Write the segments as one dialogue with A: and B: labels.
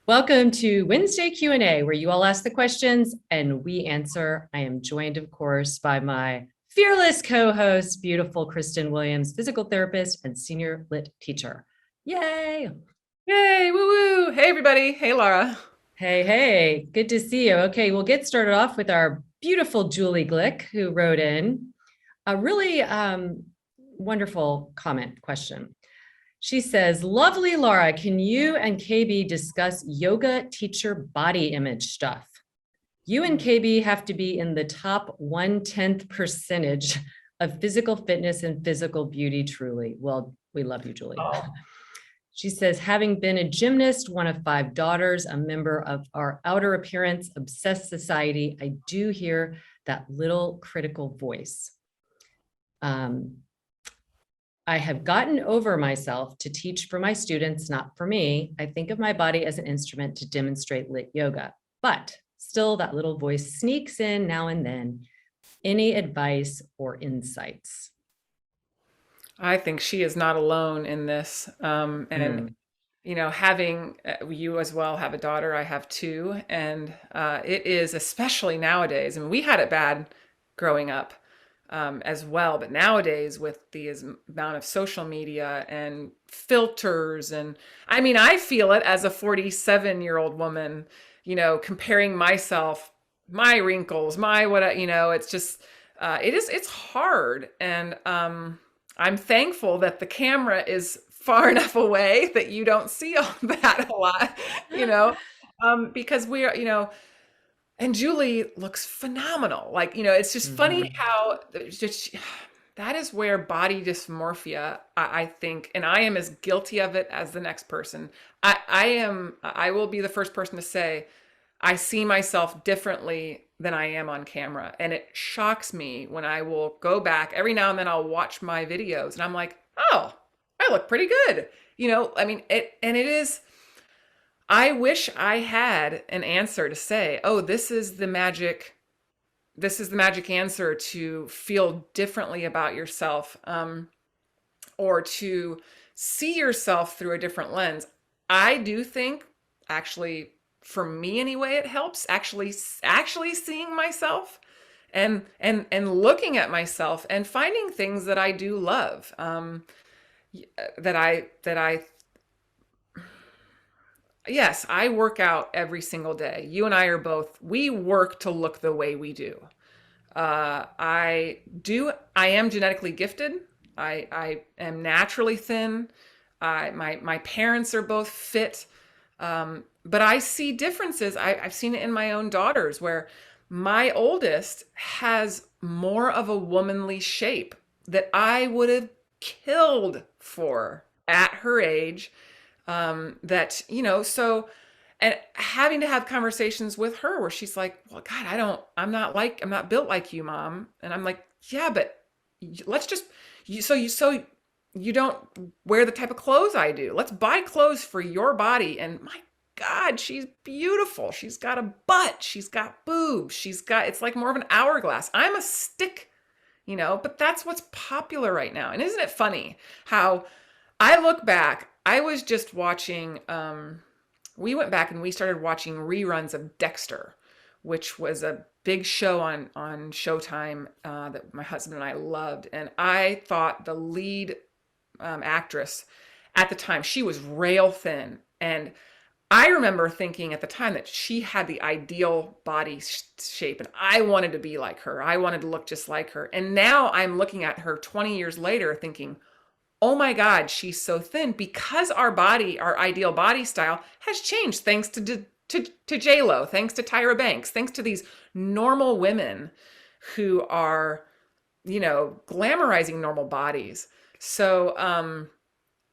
A: Welcome to Wednesday Q&A, where you all ask the questions and we answer. I am joined, of course, by my fearless co-host, beautiful Kristen Williams, physical therapist and senior lit teacher. Yay!
B: Yay, woo woo. Hey, everybody. Hey, Laura.
A: Hey, good to see you. Okay, we'll get started off with our beautiful Julie Glick, who wrote in a really wonderful question. She says, lovely Laura, can you and KB discuss yoga teacher body image stuff? You and KB have to be in the top 1/10 percentage of physical fitness and physical beauty, truly. Well, we love you, Julie.
B: Oh,
A: She says, having been a gymnast, one of 5 daughters, a member of our outer appearance obsessed society, I do hear that little critical voice. I have gotten over myself to teach for my students, not for me. I think of my body as an instrument to demonstrate lit yoga, but still that little voice sneaks in now and then. Any advice or insights?
B: I think she is not alone in this.
A: Mm.
B: Having you as well have a daughter, I have two, and it is especially nowadays. I mean, we had it bad growing up as well, but nowadays with the amount of social media and filters, and I mean, I feel it as a 47-year-old woman, comparing myself, my wrinkles, my what, it's just, it's hard. And I'm thankful that the camera is far enough away that you don't see all that a lot, you know, because we are, and Julie looks phenomenal. Like, it's just funny
A: Mhm.
B: how just that is where body dysmorphia, I think, and I am as guilty of it as the next person. I will be the first person to say, I see myself differently than I am on camera. And it shocks me when I will go back every now and then I'll watch my videos and I'm like, oh, I look pretty good. I mean, it is, I wish I had an answer to say, oh, this is the magic answer to feel differently about yourself, or to see yourself through a different lens. I do think, actually, for me anyway, it helps actually seeing myself and looking at myself and finding things that I do love, that I yes, I work out every single day. You and I are both, we work to look the way we do. I am genetically gifted. I am naturally thin. My parents are both fit. But I see differences. I've seen it in my own daughters where my oldest has more of a womanly shape that I would have killed for at her age. So, and having to have conversations with her where she's like, well, God, I'm not built like you, Mom. And I'm like, yeah, but let's just, so you don't wear the type of clothes I do. Let's buy clothes for your body. And my God, she's beautiful. She's got a butt. She's got boobs. It's like more of an hourglass. I'm a stick, but that's what's popular right now. And isn't it funny how I look back, I was just watching, we went back and we started watching reruns of Dexter, which was a big show on Showtime, that my husband and I loved. And I thought the lead actress at the time, she was rail thin. And I remember thinking at the time that she had the ideal body shape, and I wanted to be like her. I wanted to look just like her. And now I'm looking at her 20 years later thinking, oh my God, she's so thin because our ideal body style has changed thanks to J-Lo, thanks to Tyra Banks, thanks to these normal women who are, glamorizing normal bodies. So,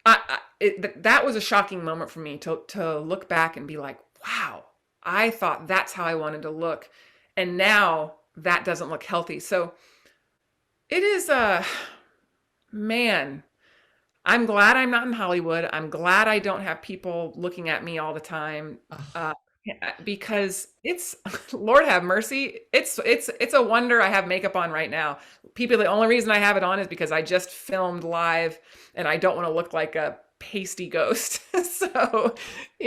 B: that was a shocking moment for me to look back and be like, wow, I thought that's how I wanted to look. And now that doesn't look healthy. So it is man, I'm glad I'm not in Hollywood. I'm glad I don't have people looking at me all the time. Uh, because it's Lord have mercy. It's a wonder I have makeup on right now. The only reason I have it on is because I just filmed live and I don't want to look like a pasty ghost. So,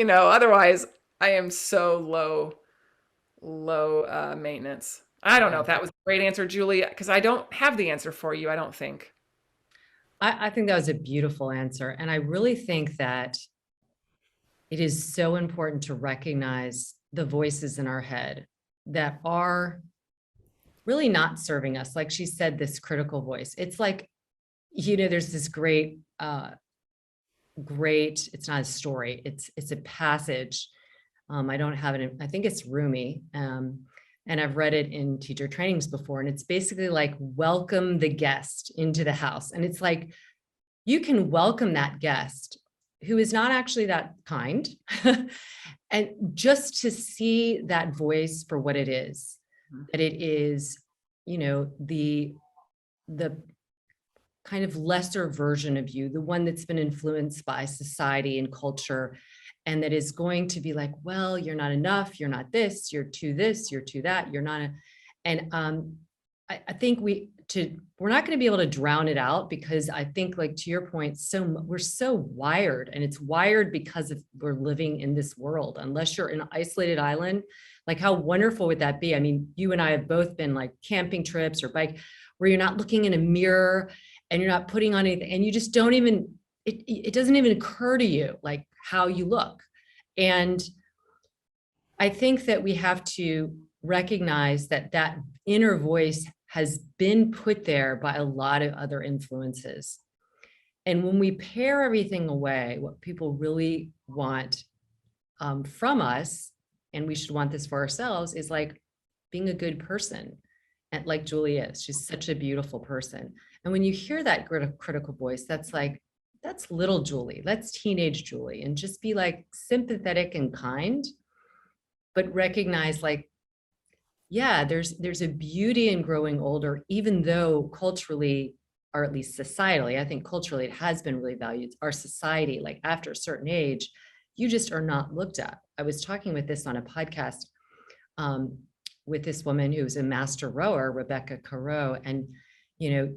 B: otherwise I am so low maintenance. I don't know
A: Yeah.
B: if that was a great answer, Julie, because I don't have the answer for you, I don't think.
A: I think that was a beautiful answer. And I really think that it is so important to recognize the voices in our head that are really not serving us. Like she said, this critical voice. It's like, there's this great, it's not a story, it's a passage. I don't have it, I think it's Rumi. And I've read it in teacher trainings before. And it's basically like, welcome the guest into the house. And it's like, you can welcome that guest who is not actually that kind. And just to see that voice for what it is, that it is, the kind of lesser version of you, the one that's been influenced by society and culture, and that is going to be like, well, you're not enough, you're not this, you're too that, you're not. And I think we're not going to be able to drown it out, because I think, like to your point, we're so wired, and it's wired because we're living in this world. Unless you're in an isolated island, like how wonderful would that be? I mean, you and I have both been like camping trips or bike, where you're not looking in a mirror and you're not putting on anything, and you just don't even, it doesn't even occur to you like how you look. And I think that we have to recognize that that inner voice has been put there by a lot of other influences. And when we pare everything away, what people really want from us, and we should want this for ourselves, is like being a good person. And like Julie is, she's such a beautiful person. And when you hear that critical voice, that's like, that's little Julie, that's teenage Julie, and just be like sympathetic and kind, but recognize like, yeah, there's a beauty in growing older, even though culturally, or at least societally, I think culturally it has been really valued. Our society, like after a certain age, you just are not looked at. I was talking with this on a podcast with this woman who's a master rower, Rebecca Careau, and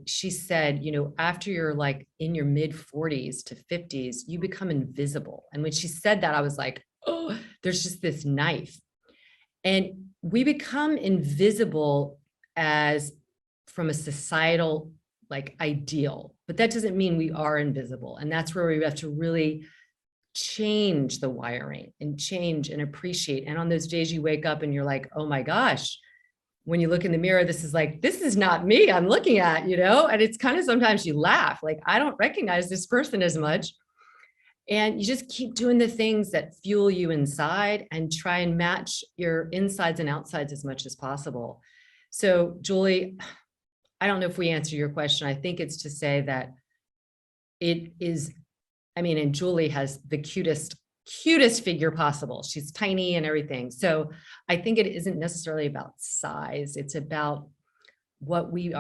A: she said, after you're like in your mid 40s to 50s, you become invisible. And when she said that, I was like, oh, there's just this knife. And we become invisible as from a societal like ideal, but that doesn't mean we are invisible. And that's where we have to really change the wiring and change and appreciate. And on those days you wake up and you're like, oh my gosh, when you look in the mirror, this is not me I'm looking at, and it's kind of, sometimes you laugh, like, I don't recognize this person as much. And you just keep doing the things that fuel you inside and try and match your insides and outsides as much as possible. So Julie, I don't know if we answer your question. I think it's to say that it is, and Julie has the cutest figure possible. She's tiny and everything. So I think it isn't necessarily about size. It's about what we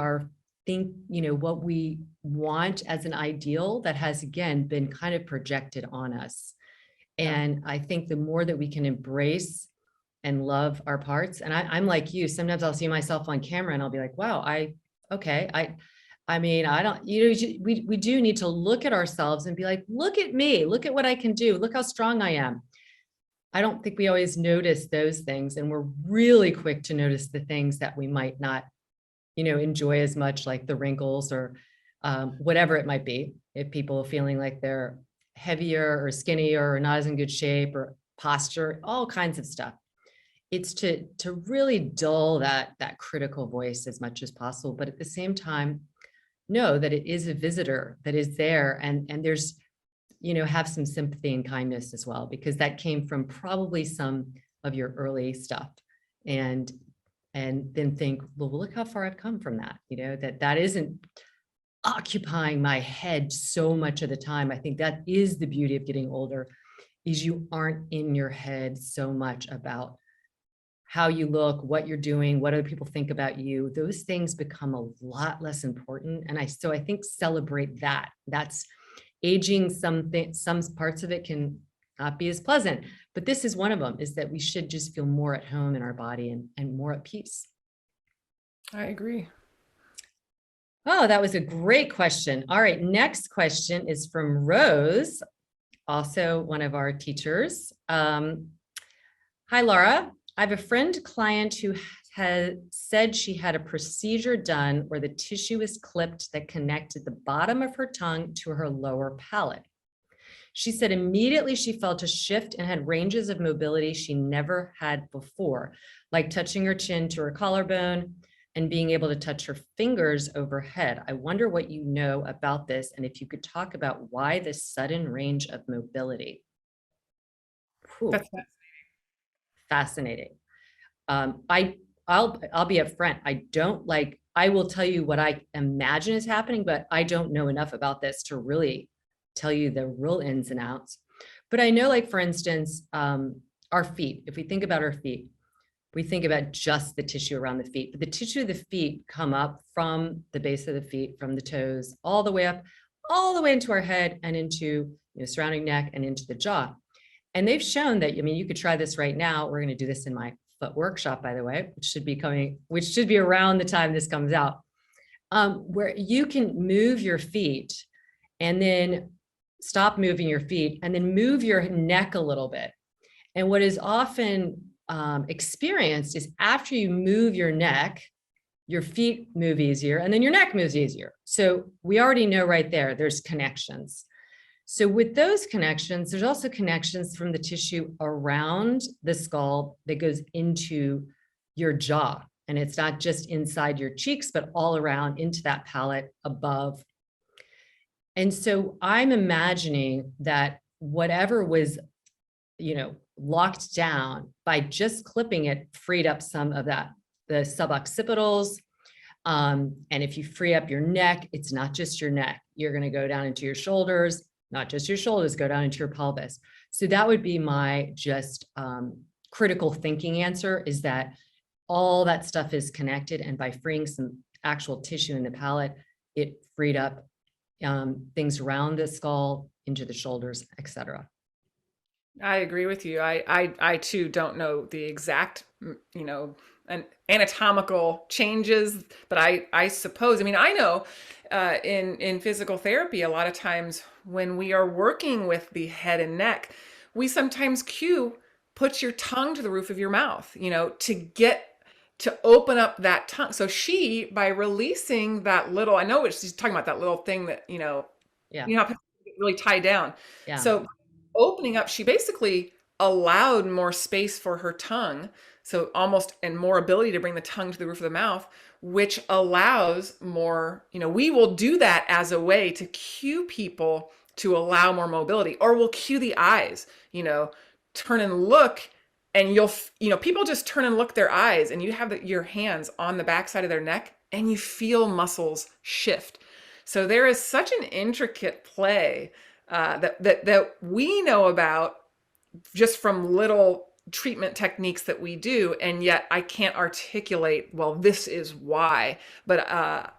A: what we want as an ideal that has, again, been kind of projected on us. And I think the more that we can embrace and love our parts, and I'm like you, sometimes I'll see myself on camera and I'll be like, wow, I don't, we do need to look at ourselves and be like, look at me, look at what I can do, look how strong I am. I don't think we always notice those things. And we're really quick to notice the things that we might not, enjoy as much, like the wrinkles or whatever it might be. If people are feeling like they're heavier or skinnier or not as in good shape, or posture, all kinds of stuff. It's to really dull that critical voice as much as possible, but at the same time, know that it is a visitor that is there, and there's, have some sympathy and kindness as well, because that came from probably some of your early stuff, and then think, well, look how far I've come from that, that isn't occupying my head so much of the time. I think that is the beauty of getting older, is you aren't in your head so much about how you look, what you're doing, what other people think about you. Those things become a lot less important. And I think celebrate that. That's aging. Some parts of it can not be as pleasant, but this is one of them, is that we should just feel more at home in our body and more at peace.
B: I agree.
A: Oh, that was a great question. All right, next question is from Rose, also one of our teachers. Hi, Laura. I have a friend client who has said she had a procedure done where the tissue was clipped that connected the bottom of her tongue to her lower palate. She said immediately she felt a shift and had ranges of mobility she never had before, like touching her chin to her collarbone and being able to touch her fingers overhead. I wonder what you know about this and if you could talk about why this sudden range of mobility. Whew,
B: That's
A: fascinating. Um, I I'll be upfront. I will tell you what I imagine is happening, but I don't know enough about this to really tell you the real ins and outs. But I know, like for instance, our feet. If we think about our feet, we think about just the tissue around the feet, but the tissue of the feet come up from the base of the feet, from the toes, all the way up, all the way into our head and into surrounding neck and into the jaw. And they've shown that, I mean, you could try this right now. We're going to do this in my foot workshop, by the way, which should be around the time this comes out, where you can move your feet and then stop moving your feet and then move your neck a little bit. And what is often experienced is after you move your neck, your feet move easier and then your neck moves easier. So we already know right there's connections. So with those connections, there's also connections from the tissue around the skull that goes into your jaw. And it's not just inside your cheeks, but all around into that palate above. And so I'm imagining that whatever was, locked down by just clipping it, freed up some of that, the suboccipitals. And if you free up your neck, it's not just your neck. You're going to go down into your shoulders, not just your shoulders, go down into your pelvis. So that would be my just critical thinking answer, is that all that stuff is connected. And by freeing some actual tissue in the palate, it freed up things around the skull, into the shoulders, etc.
B: I agree with you. I too don't know the exact, an anatomical changes, but I suppose, I mean, I know in physical therapy, a lot of times when we are working with the head and neck, we sometimes cue, put your tongue to the roof of your mouth, to open up that tongue. So she, by releasing that little, I know what she's talking about, that little thing that,
A: Yeah.
B: how people get really tied down.
A: Yeah.
B: So opening up, she basically allowed more space for her tongue. So almost, and more ability to bring the tongue to the roof of the mouth, which allows more, we will do that as a way to cue people to allow more mobility, or we'll cue the eyes, turn and look, and people just turn and look their eyes, and you have your hands on the backside of their neck and you feel muscles shift. So there is such an intricate play that we know about just from little treatment techniques that we do, and yet I can't articulate, well, this is why. But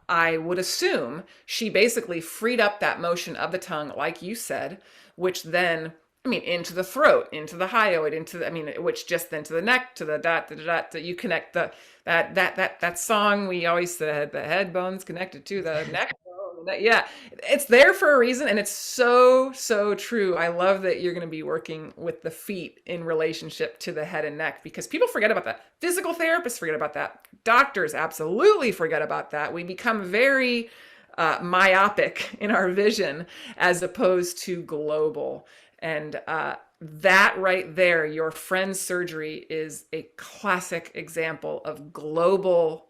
B: I would assume she basically freed up that motion of the tongue, like you said, which then, into the throat, into the hyoid, which just then to the neck, to the dot, that you connect that song we always said, the head bone's connected to the neck. Yeah, it's there for a reason, and it's so, so true. I love that you're going to be working with the feet in relationship to the head and neck, because people forget about that. Physical therapists forget about that. Doctors absolutely forget about that. We become very myopic in our vision as opposed to global. And that right there, your friend's surgery is a classic example of global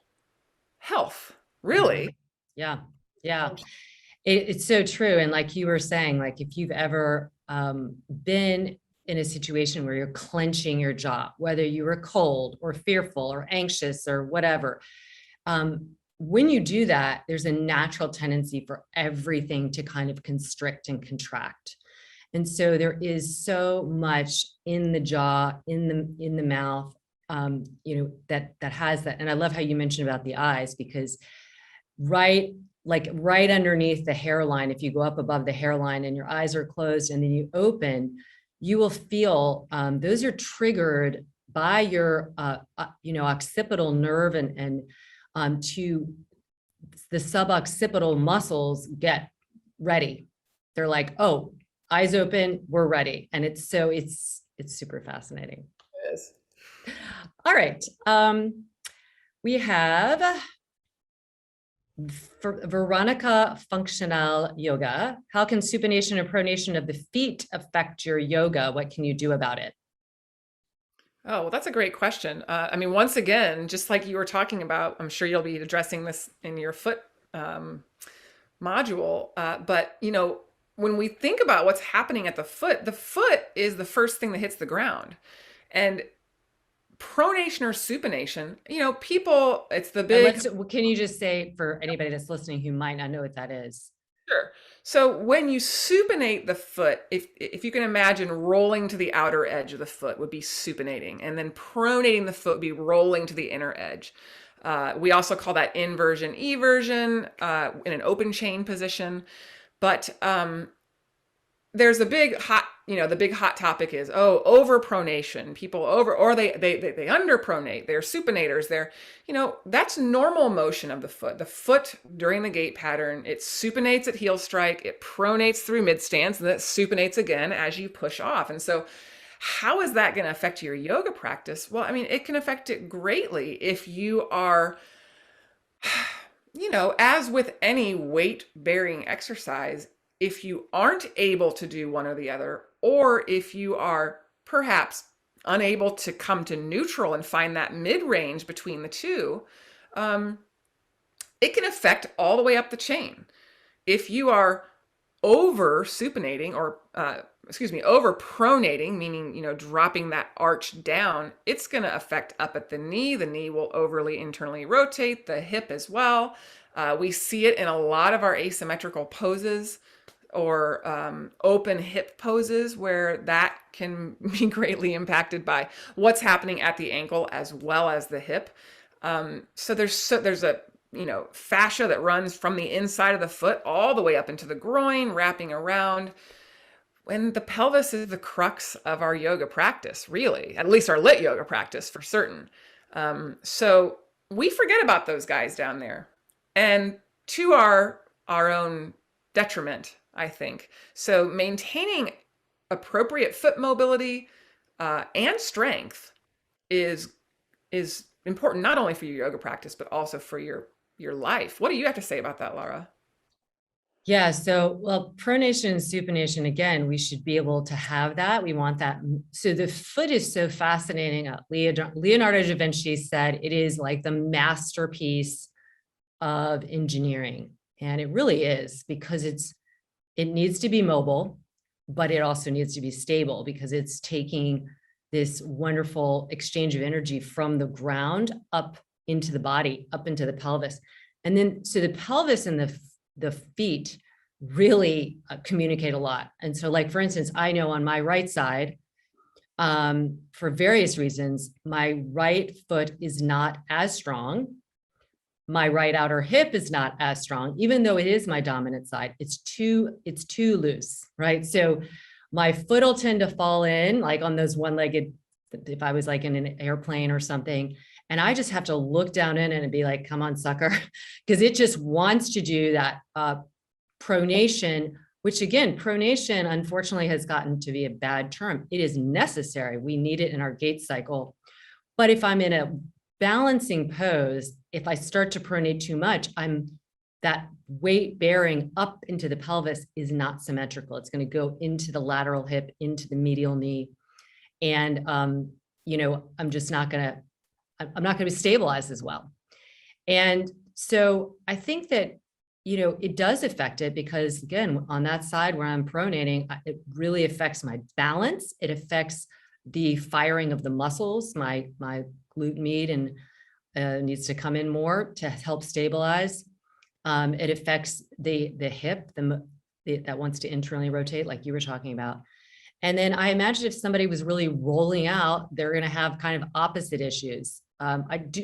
B: health, really.
A: Yeah. Yeah. It's so true. And like you were saying, like if you've ever been in a situation where you're clenching your jaw, whether you were cold or fearful or anxious or whatever, when you do that, there's a natural tendency for everything to kind of constrict and contract. And so there is so much in the jaw, in the mouth, that has that. And I love how you mentioned about the eyes, because right underneath the hairline, if you go up above the hairline and your eyes are closed and then you open, you will feel those are triggered by your occipital nerve, and to the suboccipital muscles get ready. They're like, oh, eyes open, we're ready. And it's super fascinating.
B: It is.
A: All right. We have Veronica Functional Yoga. How can supination and pronation of the feet affect your yoga? What can you do about it?
B: Oh, well, that's a great question. I mean, once again, just like you were talking about, I'm sure you'll be addressing this in your foot module. But when we think about what's happening at the foot is the first thing that hits the ground. And pronation or supination, people, it's the big.
A: Can you just say for anybody that's listening who might not know what that is?
B: Sure. So when you supinate the foot, if you can imagine rolling to the outer edge of the foot would be supinating, and then pronating the foot would be rolling to the inner edge. We also call that inversion, eversion, in an open chain position. But there's a big hot, the big hot topic is, over pronation. People or they under pronate. They're supinators. That's normal motion of the foot. The foot during the gait pattern, it supinates at heel strike, it pronates through mid stance, and then it supinates again as you push off. And so how is that going to affect your yoga practice? Well, I mean, it can affect it greatly if you are, as with any weight bearing exercise, if you aren't able to do one or the other, or if you are perhaps unable to come to neutral and find that mid-range between the two, it can affect all the way up the chain. If you are over supinating or, over pronating, meaning, dropping that arch down, it's going to affect up at the knee. The knee will overly internally rotate, the hip as well. We see it in a lot of our asymmetrical poses or open hip poses where that can be greatly impacted by what's happening at the ankle as well as the hip. So there's a fascia that runs from the inside of the foot all the way up into the groin, wrapping around. When the pelvis is the crux of our yoga practice, really, at least our lit yoga practice for certain. So we forget about those guys down there, and to our own detriment, I think. So maintaining appropriate foot mobility and strength is important, not only for your yoga practice, but also for your life. What do you have to say about that, Laura?
A: Yeah. So, well, pronation and supination, again, we should be able to have that. We want that. So the foot is so fascinating. Leonardo da Vinci said it is like the masterpiece of engineering. And it really is, because it needs to be mobile, but it also needs to be stable, because it's taking this wonderful exchange of energy from the ground up into the body, up into the pelvis. And then, so the pelvis and the feet really communicate a lot. And so, like, for instance, I know on my right side, for various reasons, my right foot is not as strong. My right outer hip is not as strong, even though it is my dominant side. It's too loose, right? So my foot will tend to fall in, like on those one-legged, if I was like in an airplane or something, and I just have to look down in it and be like, come on, sucker, because it just wants to do that pronation, which, again, pronation, unfortunately, has gotten to be a bad term. It is necessary. We need it in our gait cycle. But if I'm in a balancing pose, if I start to pronate too much, that weight bearing up into the pelvis is not symmetrical. It's going to go into the lateral hip, into the medial knee. And, I'm not going to be stabilized as well. And so I think that, it does affect it, because, again, on that side where I'm pronating, it really affects my balance. It affects the firing of the muscles. My glute med and needs to come in more to help stabilize. It affects the hip that wants to internally rotate, like you were talking about. And then I imagine if somebody was really rolling out, they're going to have kind of opposite issues.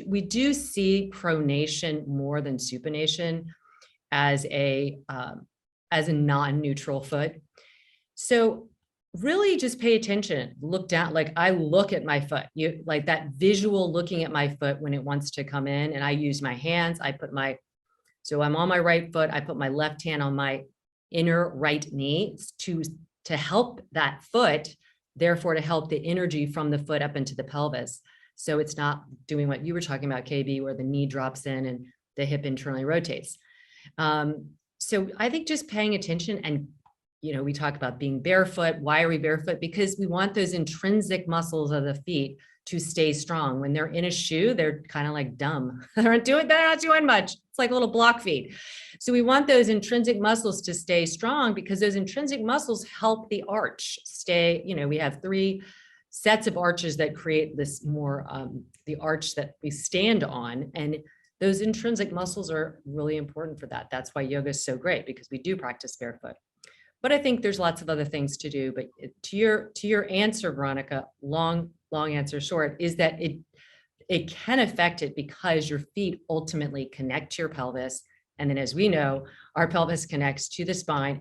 A: We do see pronation more than supination as a non-neutral foot. So really just pay attention, look down. Like, I look at my foot, like that visual looking at my foot when it wants to come in, and I use my hands. So I'm on my right foot. I put my left hand on my inner right knee to help that foot, therefore to help the energy from the foot up into the pelvis. So it's not doing what you were talking about, KB, where the knee drops in and the hip internally rotates. So I think just paying attention, and, we talk about being barefoot. Why are we barefoot? Because we want those intrinsic muscles of the feet to stay strong. When they're in a shoe, they're kind of like dumb. They're not doing much. It's like little block feet. So we want those intrinsic muscles to stay strong, because those intrinsic muscles help the arch stay. We have 3 sets of arches that create this more, the arch that we stand on. And those intrinsic muscles are really important for that. That's why yoga is so great, because we do practice barefoot. But I think there's lots of other things to do. But to your answer, Veronica, long answer short, is that it can affect it, because your feet ultimately connect to your pelvis. And then, as we know, our pelvis connects to the spine,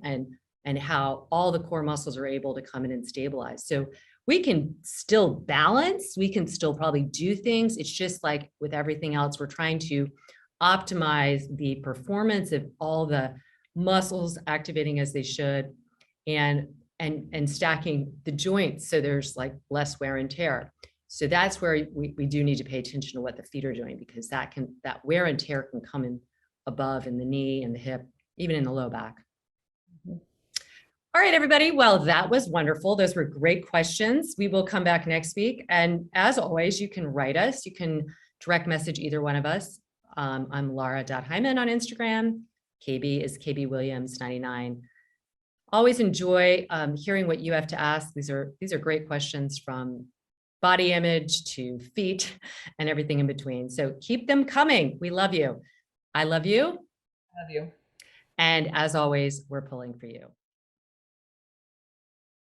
A: and how all the core muscles are able to come in and stabilize. So we can still balance, we can still probably do things. It's just like with everything else, we're trying to optimize the performance of all the muscles activating as they should, and stacking the joints so there's like less wear and tear. So that's where we do need to pay attention to what the feet are doing, because that wear and tear can come in above in the knee and the hip, even in the low back. All right, everybody. Well, that was wonderful. Those were great questions. We will come back next week. And as always, you can write us. You can direct message either one of us. I'm Lara.Hyman on Instagram. KB is KBWilliams99. Always enjoy hearing what you have to ask. These are great questions, from body image to feet and everything in between. So keep them coming. We love you. I love you.
B: Love you.
A: And as always, we're pulling for you.